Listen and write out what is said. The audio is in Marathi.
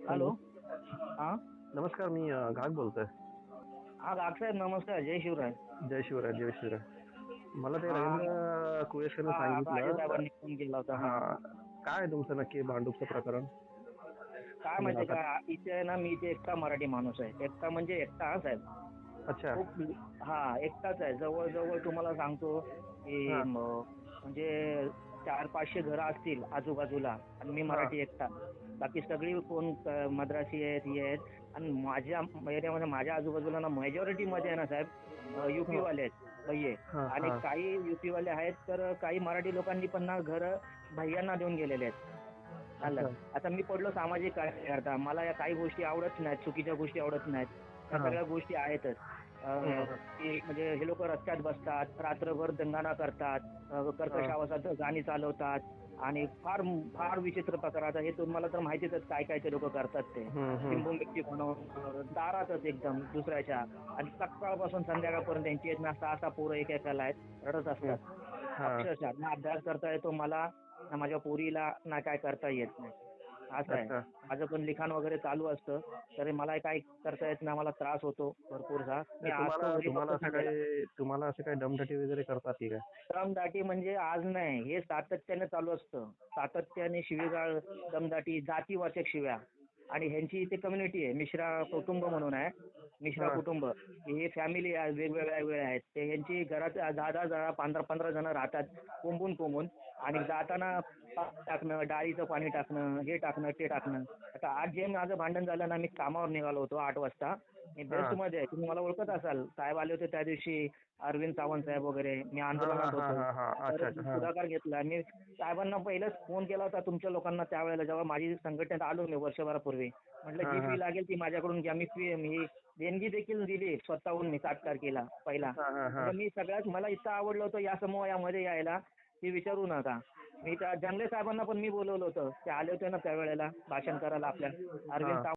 हॅलो. हॅलो. हां. नमस्कार. मी घाग बोलतोय. हां, साहेब नमस्कार. जय शिवराय. जय शिवराय, जय शिवराय. मला ते हां, रवींद्र कुयेशनं हां. राजे सांगितलं तर. साहेबांनी फोन केला होता. हां. हां. काय आहे तुमचं नक्की भांडूपचं प्रकरण? काय तुम्ही माहिती राहतात. का, इथे आहे ना, मी इथे एकटा मराठी माणूस आहे. एकटा म्हणजे एकटा हां साहेब. अच्छा. खूप एकटाच आहे. जवळ-जवळ तुम्हाला सांगतो, की हां. म्हणजे 400-500 घरं असतील आजूबाजूला आणि मी हां. मराठी एकटा. बाकी सगळी कोण मद्रासी आहेत, हे आहेत आणि माझ्या एरियामध्ये माझ्या आजूबाजूला ना मेजॉरिटीमध्ये आहे ना साहेब हां. यूपीवाले आहेत, भैय्ये हां. आणि हां. काही यूपीवाले आहेत, तर काही मराठी लोकांनी पण ना घरं भैय्यांना देऊन गेलेले आहेत. आलं. अच्छा. आता मी पडलो सामाजिक कार्यकर्ता. मला या काही गोष्टी आवडत नाहीत, चुकीच्या गोष्टी आवडत नाहीत. ह्या हां. सगळ्या गोष्टी आहेतच. हं. की म्हणजे हे लोकं रस्त्यात बसतात, रात्रभर दंगाना करतात, कर्कश हां. आवाजात गाणी चालवतात आणि फार फार विचित्र प्रकार. आता हे तुम्हाला तर माहितीच आहे काय काय ते लोकं करतात ते. हं. हं. लिंबू मिरची बनवून दारातच एकदम दुसऱ्याच्या आणि सकाळपासून संध्याकाळपर्यंत त्यांची आहेत ना 6-6 पोरं एकेकाला आहेत, रडत हं. असतात. हां. अक्षरशः ना अभ्यास करता येतो मला, ना माझ्या पोरीला, ना काय करता येत नाही. असं आहे. अच्छा. माझं पण लिखाण वगैरे चालू असतं, तरी मला काही करता येत नाही. मला त्रास होतो भरपूरसा. मी नाही, असतो घरी फक्त संध्याकाळी. तुम्हाला असं काही दमदाटी वगैरे करतात की काय? दमदाटी म्हणजे आज नाही, हे सातत्याने चालू असतं. सातत्याने शिवीगाळ, दमदाटी, जातीवाचक शिव्या आणि ह्यांची इथे कम्युनिटी आहे, मिश्रा कुटुंब म्हणून आहे. मिश्रा हां. कुटुंब. हे फॅमिली आहे, वेगवेगळ्या वेळ आहेत. ते ह्यांची घरात 10-10 जण, 15-15 जण राहतात कोंबून आणि जाताना पाणी टाकणं, डाळीचं पाणी टाकणं, हे टाकणं, ते टाकणं. आता आज जे माझं भांडण झालं ना, मी कामावर निघालो होतो 8 वाजता. मी हां. बेस्टमध्ये आहे. तुम्ही मला ओळखत असाल. साहेब आले होते त्या दिवशी, अरविंद सावंत साहेब वगैरे. मी हां. हां. आंदोलनात हां. होतो. हां. हां. तर अच्छा, अच्छा. हां. पुढाकार घेतला. मी साहेबांना पहिलेच फोन केला होता तुमच्या लोकांना त्यावेळेला जेव्हा माझी संघटनेत आलो मी वर्षभरापूर्वी. म्हटलं हां. जी हां. फी लागेल ती माझ्याकडून घ्या. मी देणगी देखील दिली स्वतःहून मी 7 तारखेला पहिला. हां. हां. हां. म्हणजे मी सगळ्यात मला इतकं आवडलं होतं या समूहामध्ये यायला, ते विचारू नका. मी त्या जंगले साहेबांना पण मी बोलवलं होतं. ते आले होते ना त्यावेळेला भाषण करायला आपल्या. अरविंद हां.